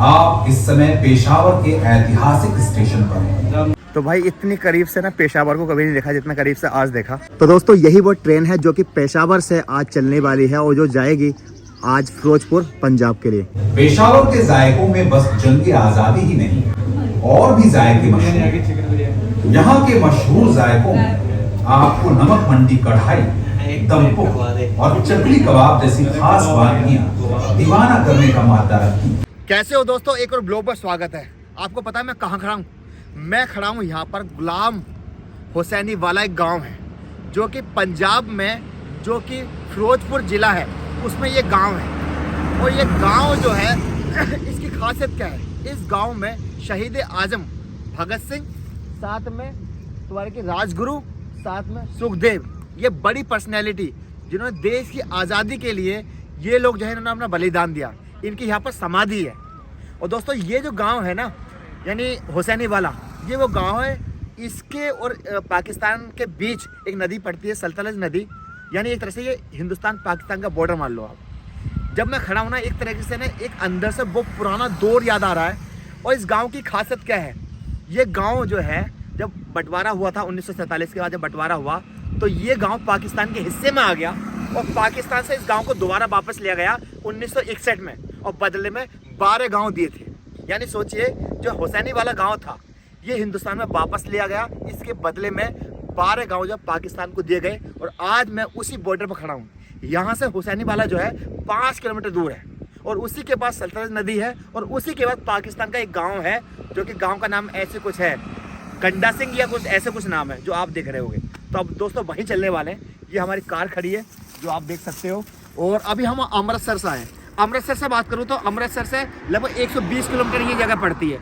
आप इस समय पेशावर के ऐतिहासिक स्टेशन पर हैं। तो भाई इतनी करीब से ना पेशावर को कभी नहीं देखा जितना करीब से आज देखा। तो दोस्तों यही वो ट्रेन है जो कि पेशावर से आज चलने वाली है और जो जाएगी आज फिरोजपुर पंजाब के लिए। पेशावर के जायकों में बस जंग आजादी ही नहीं और भी जायके मशहूर। यहाँ के मशहूर जायकों में आपको नमक मंडी कढ़ाई, दमपुर और चकली कबाब जैसी खास वानगियां दीवाना करने का मादा रखती हैं। कैसे हो दोस्तों, एक और ब्लॉग पर स्वागत है। आपको पता है मैं कहाँ खड़ा हूँ? मैं खड़ा हूँ यहाँ पर गुलाम हुसैनी वाला एक गांव है जो कि पंजाब में, जो कि फिरोजपुर जिला है, उसमें ये गांव है। और ये गांव जो है इसकी खासियत क्या है? इस गांव में शहीद आजम भगत सिंह, साथ में तुम्हारे की राजगुरु, साथ में सुखदेव, ये बड़ी पर्सनैलिटी जिन्होंने देश की आज़ादी के लिए ये लोग जो है इन्होंने अपना बलिदान दिया, इनकी यहाँ पर समाधि है। और दोस्तों ये जो गांव है ना, यानी हुसैनी वाला, ये वो गांव है। इसके और पाकिस्तान के बीच एक नदी पड़ती है, सल्तलज नदी, यानी एक तरह से ये हिंदुस्तान पाकिस्तान का बॉर्डर मान लो आप। जब मैं खड़ा हूँ ना, एक तरीके से ना एक अंदर से वो पुराना दौर याद आ रहा है। और इस गांव की खासियत क्या है? ये गांव जो है जब बंटवारा हुआ था 1947 के बाद, जब बंटवारा हुआ तो ये गांव पाकिस्तान के हिस्से में आ गया और पाकिस्तान से इस गांव को दोबारा वापस लिया गया 1961 में, और बदले में 12 गांव दिए थे। यानी सोचिए जो हुसैनी वाला गांव था ये हिंदुस्तान में वापस लिया गया, इसके बदले में 12 गांव जब पाकिस्तान को दिए गए। और आज मैं उसी बॉर्डर पर खड़ा हूँ। यहाँ से हुसैनी वाला जो है 5 किलोमीटर दूर है और उसी के पास सल्तलज नदी है और उसी के बाद पाकिस्तान का एक गाँव है जो कि गाँव का नाम ऐसे कुछ है, गंडा सिंह या कुछ ऐसे कुछ नाम है जो आप देख रहे होंगे। तो अब दोस्तों वहीं चलने वाले हैं। ये हमारी कार खड़ी है जो आप देख सकते हो। और अभी हम अमृतसर से आए। अमृतसर से बात करूँ तो अमृतसर से लगभग 120 किलोमीटर ये जगह पड़ती है।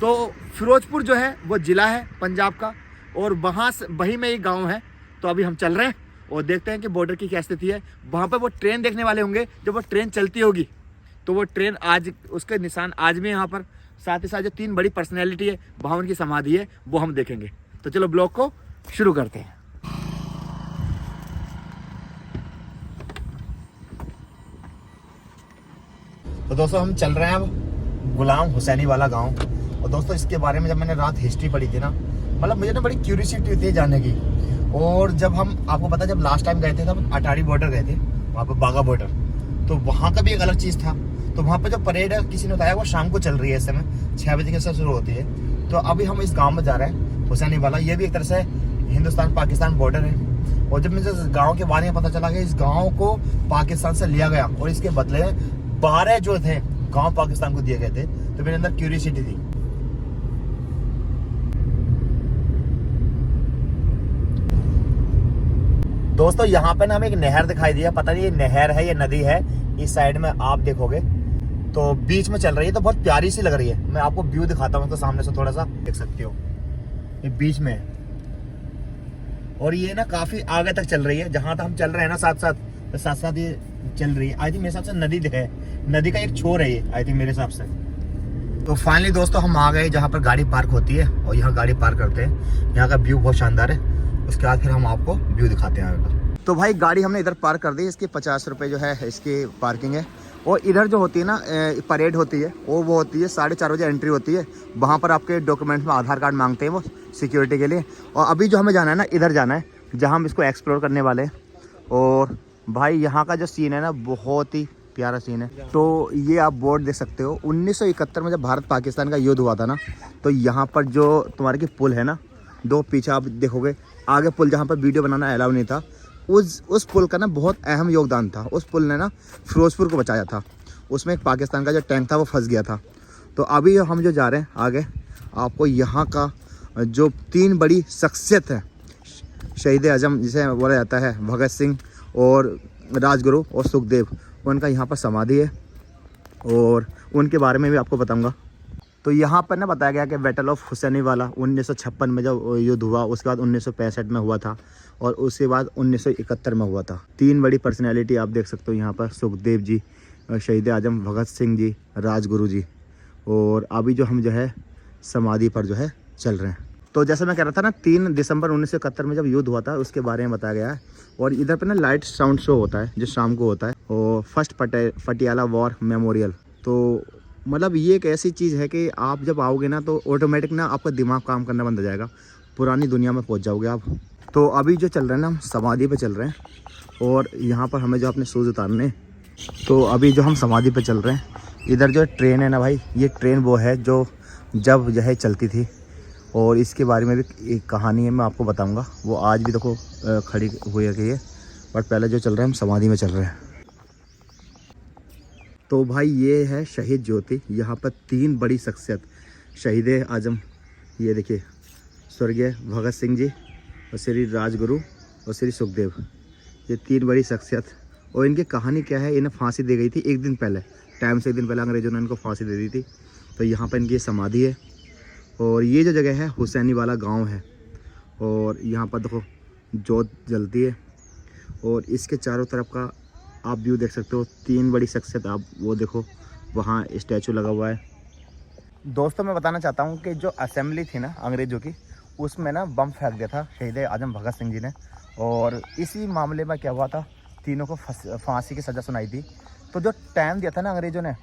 तो फिरोजपुर जो है वो ज़िला है पंजाब का, और वहाँ से वहीं में एक गांव है। तो अभी हम चल रहे हैं और देखते हैं कि बॉर्डर की क्या स्थिति है। वहाँ पर वो ट्रेन देखने वाले होंगे, जब वो ट्रेन चलती होगी तो वो ट्रेन आज, उसके निशान आज भी यहाँ पर। साथ ही साथ जो 3 बड़ी पर्सनैलिटी है वहाँ उनकी समाधि है, वो हम देखेंगे। तो चलो ब्लॉग को शुरू करते हैं। तो दोस्तों हम चल रहे हैं अब गुलाम हुसैनी वाला गांव। और दोस्तों इसके बारे में जब मैंने रात हिस्ट्री पढ़ी थी ना, मतलब मुझे ना बड़ी क्यूरियोसिटी थी जानने की। और जब हम, आपको पता है जब लास्ट टाइम गए थे तब अटारी बॉर्डर गए थे, वहाँ पर बाघा बॉर्डर, तो वहाँ का भी एक अलग चीज़ था। तो वहाँ पर जो परेड है किसी ने बताया वो शाम को चल रही है, इस समय 6 बजे के साथ शुरू होती है। तो अभी हम इस गाँव में जा रहे हैं हुसैनी वाला। ये भी एक तरह से हिंदुस्तान पाकिस्तान बॉर्डर है। और जब मुझे इस गाँव के बारे में पता चला कि इस गाँव को पाकिस्तान से लिया गया और इसके बदले 12 जो थे गांव पाकिस्तान को दिए गए थे, तो मेरे अंदर क्यूरियोसिटी थी। दोस्तों यहाँ पे ना हमें एक नहर दिखाई दिया, पता नहीं ये नहर है या नदी है। इस साइड में आप देखोगे तो बीच में चल रही है, तो बहुत प्यारी सी लग रही है। मैं आपको व्यू दिखाता हूँ तो सामने से थोड़ा सा देख सकते हो, ये बीच में है। और ये ना काफी आगे तक चल रही है, जहां तक हम चल रहे हैं ना, साथ साथ ये चल रही है। आई थिंक मेरे हिसाब से नदी है, नदी का एक छोर है ये, आई थिंक मेरे हिसाब से। तो फाइनली दोस्तों हम आ गए जहाँ पर गाड़ी पार्क होती है, और यहाँ गाड़ी पार्क करते हैं। यहाँ का व्यू बहुत शानदार है। उसके बाद फिर हम आपको व्यू दिखाते हैं आगे का। तो भाई गाड़ी हमने इधर पार्क कर दी। इसकी 50 रुपये जो है इसकी पार्किंग है। और इधर जो होती है ना परेड होती है, और वो होती है 4:30 बजे एंट्री होती है। वहाँ पर आपके डॉक्यूमेंट्स में आधार कार्ड मांगते हैं वो सिक्योरिटी के लिए। और अभी जो हमें जाना है ना, इधर जाना है जहाँ हम इसको एक्सप्लोर करने वाले हैं। और भाई यहाँ का जो सीन है ना, बहुत ही प्यारा सीन है। तो ये आप बोर्ड देख सकते हो। 1971 में जब भारत पाकिस्तान का युद्ध हुआ था ना, तो यहाँ पर जो तुम्हारे की पुल है ना, 2 पीछे आप देखोगे, आगे पुल जहाँ पर वीडियो बनाना अलाउ नहीं था, उस पुल का ना बहुत अहम योगदान था। उस पुल ने ना फिरोजपुर को बचाया था। उसमें एक पाकिस्तान का जो टैंक था वो फंस गया था। तो अभी हम जो जा रहे हैं आगे, आपको यहाँ का जो 3 बड़ी शख्सियत है, शहीद आजम जिसे बोला जाता है, भगत सिंह और राजगुरु और सुखदेव, उनका यहाँ पर समाधि है। और उनके बारे में भी आपको बताऊंगा। तो यहाँ पर ना बताया गया कि बैटल ऑफ हुसैनी वाला 1956 में जब युद्ध हुआ, उसके बाद 1965 में हुआ था, और उसके बाद 1971 में हुआ था। 3 बड़ी पर्सनैलिटी आप देख सकते हो यहाँ पर, सुखदेव जी, शहीद आजम भगत सिंह जी, राजगुरु जी। और अभी जो हम जो है समाधि पर जो है चल रहे हैं। तो जैसे मैं कह रहा था ना, 3 दिसंबर 1971 में जब युद्ध हुआ था उसके बारे में बताया गया है। और इधर पे ना लाइट साउंड शो होता है जो शाम को होता है, और फर्स्ट पटियाला वॉर मेमोरियल। तो मतलब ये एक ऐसी चीज़ है कि आप जब आओगे ना तो ऑटोमेटिक ना आपका दिमाग काम करना बंद हो जाएगा, पुरानी दुनिया में पहुंच जाओगे आप। तो अभी जो चल रहे हैं ना, हम समाधि पे चल रहे हैं और यहाँ पर हमें जो अपने शूज़ उतारने, तो अभी जो हम समाधि पे चल रहे हैं, इधर जो ट्रेन है ना भाई, ये ट्रेन वो है जो जब जो है चलती थी, और इसके बारे में भी एक कहानी है, मैं आपको बताऊँगा। वो आज भी देखो खड़ी हुई है, बट पहले जो चल रहे हैं हम समाधि में चल रहे हैं। तो भाई ये है शहीद ज्योति। यहाँ पर 3 बड़ी शख्सियत शहीद आजम, ये देखिए, स्वर्गीय भगत सिंह जी और श्री राजगुरु और श्री सुखदेव, ये 3 बड़ी शख्सियत। और इनकी कहानी क्या है, इन्हें फांसी दी गई थी एक दिन पहले, टाइम से एक दिन पहले अंग्रेज़ों ने इनको फांसी दे दी थी। तो यहाँ पर इनकी समाधि है और ये जो जगह है हुसैनी वाला गाँव है। और यहाँ पर देखो जोत जलती है और इसके चारों तरफ का आप व्यू देख सकते हो। 3 बड़ी शख्सियत, आप वो देखो, वहाँ स्टैचू लगा हुआ है। दोस्तों मैं बताना चाहता हूँ कि जो असेंबली थी ना अंग्रेज़ों की, उसमें ना बम फेंक दिया था शहीद आजम भगत सिंह जी ने, और इसी मामले में क्या हुआ था, तीनों को फांसी की सज़ा सुनाई थी। तो जो टाइम दिया था ना अंग्रेज़ों ने,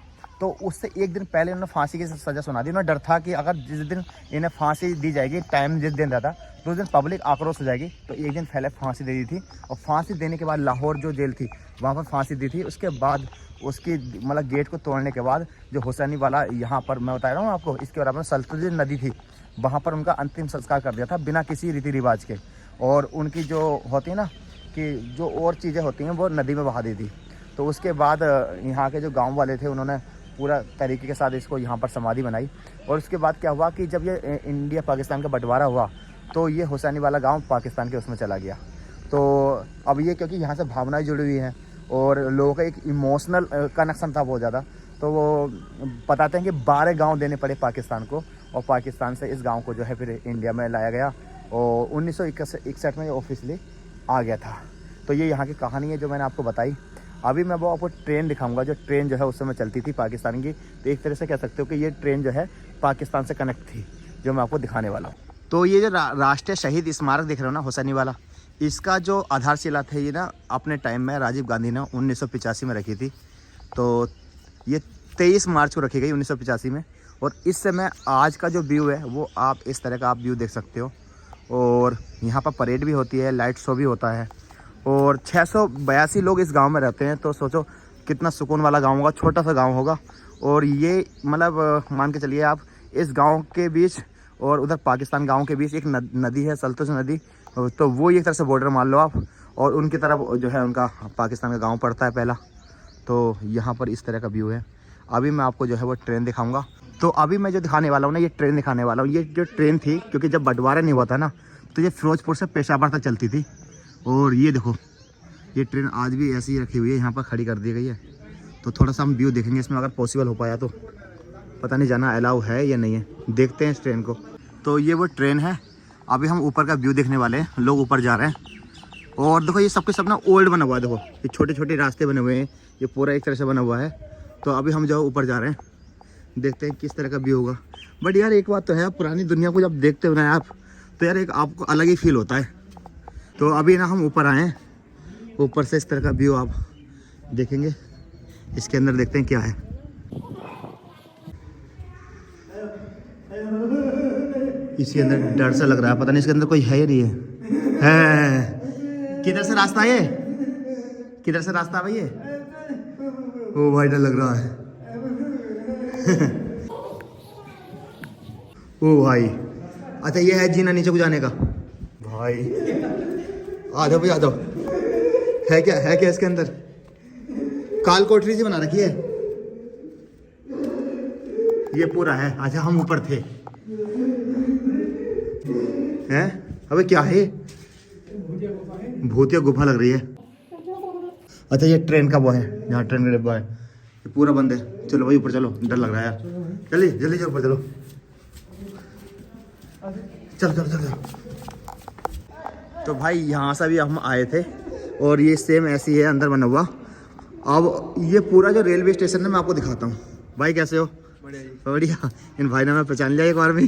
तो उससे एक दिन पहले उन्होंने फांसी की सज़ा सुना दी। उन्हें डर था कि अगर जिस दिन इन्हें फांसी दी जाएगी, टाइम जिस दिन रहता, तो उस दिन पब्लिक आक्रोश हो जाएगी। तो एक दिन पहले फांसी दे दी थी, और फांसी देने के बाद लाहौर जो जेल थी वहाँ पर फांसी दी थी। उसके बाद उसकी मतलब गेट को तोड़ने के बाद जो हुसैनी वाला, यहाँ पर मैं बता रहा हूँ आपको, इसके बराबर सल्तुज नदी थी, वहाँ पर उनका अंतिम संस्कार कर दिया था बिना किसी रीति रिवाज के। और उनकी जो होती है ना कि जो और चीज़ें होती हैं वो नदी में बहा दी थी। तो उसके बाद यहाँ के जो गाँव वाले थे उन्होंने पूरा तरीके के साथ इसको यहाँ पर समाधि बनाई। और उसके बाद क्या हुआ कि जब ये इंडिया पाकिस्तान का बंटवारा हुआ, तो ये हुसैनी वाला गांव पाकिस्तान के उसमें चला गया। तो अब ये क्योंकि यहाँ से भावनाएं जुड़ी हुई हैं और लोगों का एक इमोशनल कनेक्शन था बहुत ज़्यादा, तो वो बताते हैं कि 12 गांव देने पड़े पाकिस्तान को, और पाकिस्तान से इस गांव को जो है फिर इंडिया में लाया गया, और 1961 में ये ऑफिशियली आ गया था। तो ये यहाँ की कहानी है जो मैंने आपको बताई। अभी मैं वो आपको ट्रेन दिखाऊंगा, जो ट्रेन जो है उस समय चलती थी पाकिस्तान की। तो एक तरह से कह सकते हो कि ये ट्रेन जो है पाकिस्तान से कनेक्ट थी, जो मैं आपको दिखाने वाला हूँ। तो ये जो राष्ट्रीय शहीद स्मारक दिख रहे हो ना हुसैनी वाला, इसका जो आधारशिला थे ये ना अपने टाइम में राजीव गांधी ने 1985 में रखी थी। तो ये 23 मार्च को रखी गई 1985 में। और इस समय आज का जो व्यू है वो आप इस तरह का आप व्यू देख सकते हो। और यहाँ पर परेड भी होती है, लाइट शो भी होता है, और 682 लोग इस गांव में रहते हैं। तो सोचो कितना सुकून वाला गांव होगा, छोटा सा गांव होगा। और ये मतलब मान के चलिए आप, इस गांव के बीच और उधर पाकिस्तान गांव के बीच एक नदी है, सल्तुज नदी। तो वो एक तरह से बॉर्डर मान लो आप, और उनकी तरफ जो है उनका पाकिस्तान का गांव पड़ता है पहला। तो यहाँ पर इस तरह का व्यू है। अभी मैं आपको जो है वो ट्रेन दिखाऊँगा। तो अभी मैं जो दिखाने वाला हूँ ना, ये ट्रेन दिखाने वाला हूँ। ये जो ट्रेन थी, क्योंकि जब बंटवारा नहीं हुआ था ना, तो ये फिरोजपुर से पेशावर तक चलती थी। और ये देखो, ये ट्रेन आज भी ऐसी ही रखी हुई है, यहाँ पर खड़ी कर दी गई है। तो थोड़ा सा हम व्यू देखेंगे इसमें, अगर पॉसिबल हो पाया तो। पता नहीं जाना अलाउ है या नहीं है, देखते हैं इस ट्रेन को। तो ये वो ट्रेन है। अभी हम ऊपर का व्यू देखने वाले हैं, लोग ऊपर जा रहे हैं। और देखो ये सबके सब ना ओल्ड बना हुआ है, देखो ये छोटे छोटे रास्ते बने हुए हैं, ये पूरा एक तरह से बना हुआ है। तो अभी हम जो ऊपर जा रहे हैं, देखते हैं किस तरह का व्यू होगा। बट यार एक बात तो है, पुरानी दुनिया को जब देखते हो ना आप, तो यार एक आपको अलग ही फील होता है। तो अभी ना हम ऊपर आए हैं, ऊपर से इस तरह का व्यू आप देखेंगे। इसके अंदर देखते हैं क्या है। इसके अंदर डर सा लग रहा है, पता नहीं इसके अंदर कोई है या नहीं है। किधर से रास्ता है, किधर से रास्ता है भाई ये? ओ भाई डर लग रहा है। ओ भाई, अच्छा ये है जीना नीचे को जाने का। भाई आ जाओ भाई, आ जाओ। है क्या इसके अंदर? काल कोठरी जी बना रखी है, ये पूरा है। अच्छा हम ऊपर थे हैं। अबे क्या है, भूतिया गुफा लग रही है। अच्छा ये ट्रेन का वो है, यहाँ ट्रेन का डिब्बा है, ये पूरा बंद है। चलो भाई ऊपर चलो, डर लग रहा है यार। जल्दी जल्दी चलो ऊपर, चलो चल चल चल। तो भाई यहाँ से भी हम आए थे, और ये सेम ऐसी है अंदर बना हुआ। अब ये पूरा जो रेलवे स्टेशन है मैं आपको दिखाता हूँ। भाई कैसे हो? बढ़िया। इन भाई ने मैं पहचान लिया एक बार में।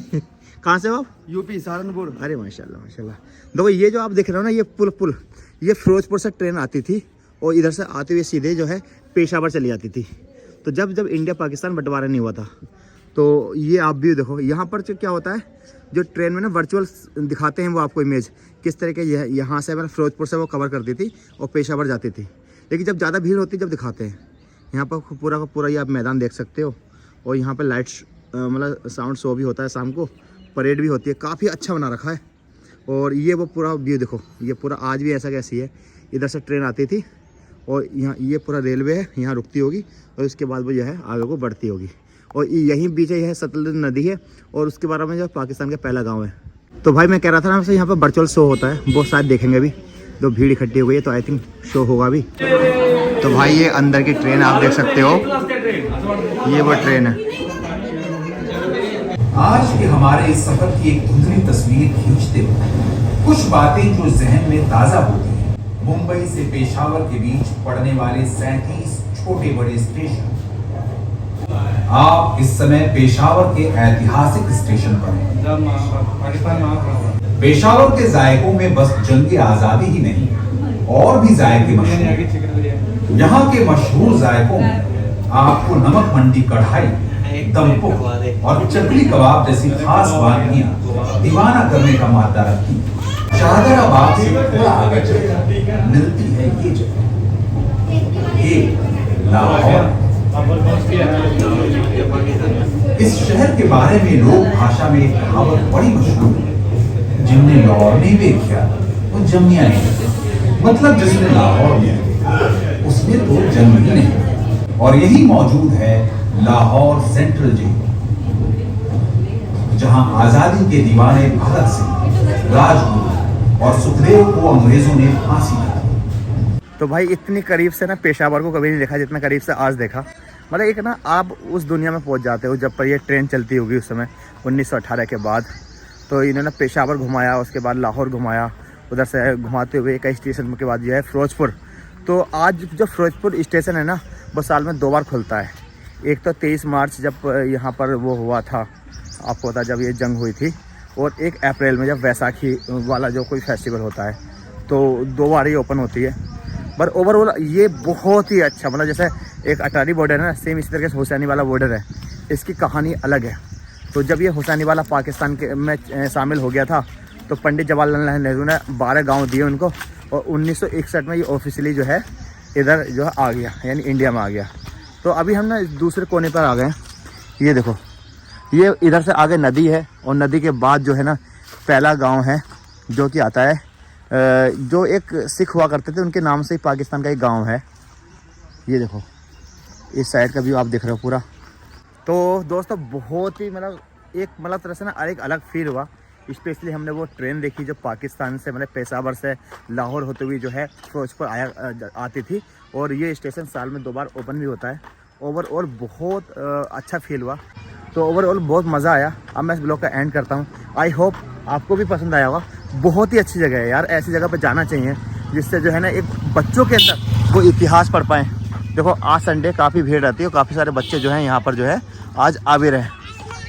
कहाँ से हो आप? यूपी सहारनपुर। अरे माशाल्लाह माशाल्लाह। देखो ये जो आप देख रहे हो ना, ये पुल ये फिरोजपुर से ट्रेन आती थी, और इधर से आते हुए सीधे जो है पेशावर चली जाती थी। तो जब इंडिया पाकिस्तान बंटवारा नहीं हुआ था, तो ये आप भी देखो यहाँ पर क्या होता है, जो ट्रेन में ना वर्चुअल दिखाते हैं वो आपको इमेज किस तरह के यहाँ से मतलब फिरोजपुर से वो कवर करती थी और पेशावर जाती थी। लेकिन जब ज़्यादा भीड़ होती है जब दिखाते हैं, यहाँ पर पूरा का पूरा ये आप मैदान देख सकते हो। और यहाँ पर लाइट्स मतलब साउंड शो भी होता है, शाम को परेड भी होती है, काफ़ी अच्छा बना रखा है। और ये वो पूरा व्यू देखो, ये पूरा आज भी ऐसा कैसी है, इधर से ट्रेन आती थी और यहाँ ये पूरा रेलवे है, यहाँ रुकती होगी और उसके बाद वो जो है आगे को बढ़ती होगी। और यहीं बीच यह सतलुज नदी है और उसके बारे में जो पाकिस्तान का पहला गांव है। तो भाई मैं कह रहा था ना यहाँ पर वर्चुअल शो होता है, वो शायद देखेंगे अभी, तो भीड़ इकट्ठी हो गई है तो आई थिंक शो होगा अभी। तो भाई ये अंदर की ट्रेन आप देख सकते हो, ये वो ट्रेन है। आज के हमारे इस सफर की एक धुंधली तस्वीर खींचते हुए कुछ बातें जो जहन में ताजा होती हैं। मुंबई से पेशावर के बीच पड़ने वाले 37 छोटे बड़े स्टेशन। आप इस समय पेशावर के ऐतिहासिक स्टेशन पर हैं। पेशावर के जायकों में बस जंग आजादी ही नहीं, और भी जायके मशहूर। यहाँ के मशहूर जायकों में आपको नमक मंडी कढ़ाई, दमपुख और चकली कबाब जैसी खास वानगियां दीवाना करने का मादा रखती हैं। शाहदराबाद से थोड़ा आगे चलकर मिलती है ये जगह, ये लाहौर। इस शहर के बारे में लोक भाषा में एक कहावत बड़ी मशहूर है, जिनने लाहौर नहीं देखा वो जमिया नहीं। मतलब जिसने लाहौर में उसने तो जन्म ही नहीं। और यही मौजूद है लाहौर सेंट्रल जेल, जहां आजादी के दीवाने भगत सिंह, राजगुरु और सुखदेव को अंग्रेजों ने फांसी दी। तो भाई इतनी करीब से ना पेशावर को कभी नहीं देखा जितना करीब से आज देखा। मतलब एक ना आप उस दुनिया में पहुंच जाते हो जब पर ये ट्रेन चलती होगी उस समय 1918 के बाद। तो इन्होंने पेशावर घुमाया, उसके बाद लाहौर घुमाया, उधर से घुमाते हुए कई स्टेशन के बाद जो है फिरोजपुर। तो आज जो फिरोजपुर स्टेशन है ना वो साल में 2 बार खुलता है। एक तो 23 मार्च जब यहाँ पर वो हुआ था, आपको पता जब ये जंग हुई थी, और 1 अप्रैल में जब वैसाखी वाला जो कोई फेस्टिवल होता है। तो 2 बार ही ओपन होती है। पर ओवरऑल ये बहुत ही अच्छा, मतलब जैसे एक अटारी बॉर्डर है ना, सेम इसी तरीके से हुसैनी वाला बॉर्डर है, इसकी कहानी अलग है। तो जब ये हुसैनी वाला पाकिस्तान के में शामिल हो गया था तो पंडित जवाहरलाल नेहरू ने 12 गाँव दिए उनको, और 1961 में ये ऑफिशियली जो है इधर जो है आ गया, यानी इंडिया में आ गया। तो अभी हम ना दूसरे कोने पर आ गए हैं। ये देखो, ये इधर से आगे नदी है और नदी के बाद जो है ना पहला गांव है जो कि आता है, जो एक सिख हुआ करते थे उनके नाम से ही पाकिस्तान का एक गांव है। ये देखो इस साइड का व्यू आप देख रहे हो पूरा। तो दोस्तों बहुत ही मतलब तरह से ना एक अलग फील हुआ। स्पेशली हमने वो ट्रेन देखी जो पाकिस्तान से मतलब पेशावर से लाहौर होते हुए जो है फिरोजपुर आती थी, और ये स्टेशन साल में 2 बार ओपन भी होता है। ओवरऑल बहुत अच्छा फील हुआ। तो ओवरऑल बहुत मज़ा आया। अब मैं इस ब्लॉग का एंड करता हूँ। आई होप आपको भी पसंद आया होगा। बहुत ही अच्छी जगह है यार, ऐसी जगह पर जाना चाहिए जिससे जो है ना एक बच्चों के अंदर वो इतिहास पढ़ पाएँ। देखो आज संडे काफ़ी भीड़ रहती है और काफ़ी सारे बच्चे जो हैं यहाँ पर जो है आज आ भी रहे हैं।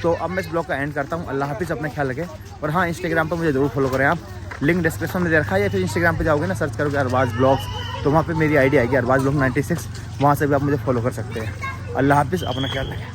तो अब मैं इस ब्लॉग का एंड करता हूँ। अल्लाह हाफिज़, अपना ख्याल रखें। और हाँ, इंस्टाग्राम पर मुझे ज़रूर फॉलो करें आप, लिंक डिस्क्रिप्शन में दे रखा है, या फिर इंस्टाग्राम पे जाओगे ना सर्च करोगे अरबाज ब्लॉग्स, तो वहाँ पे मेरी आईडी आएगी अरबाज ब्लॉग 96, वहाँ से भी आप मुझे फॉलो कर सकते हैं। अल्लाह हाफिज़, अपना ख्याल रखें।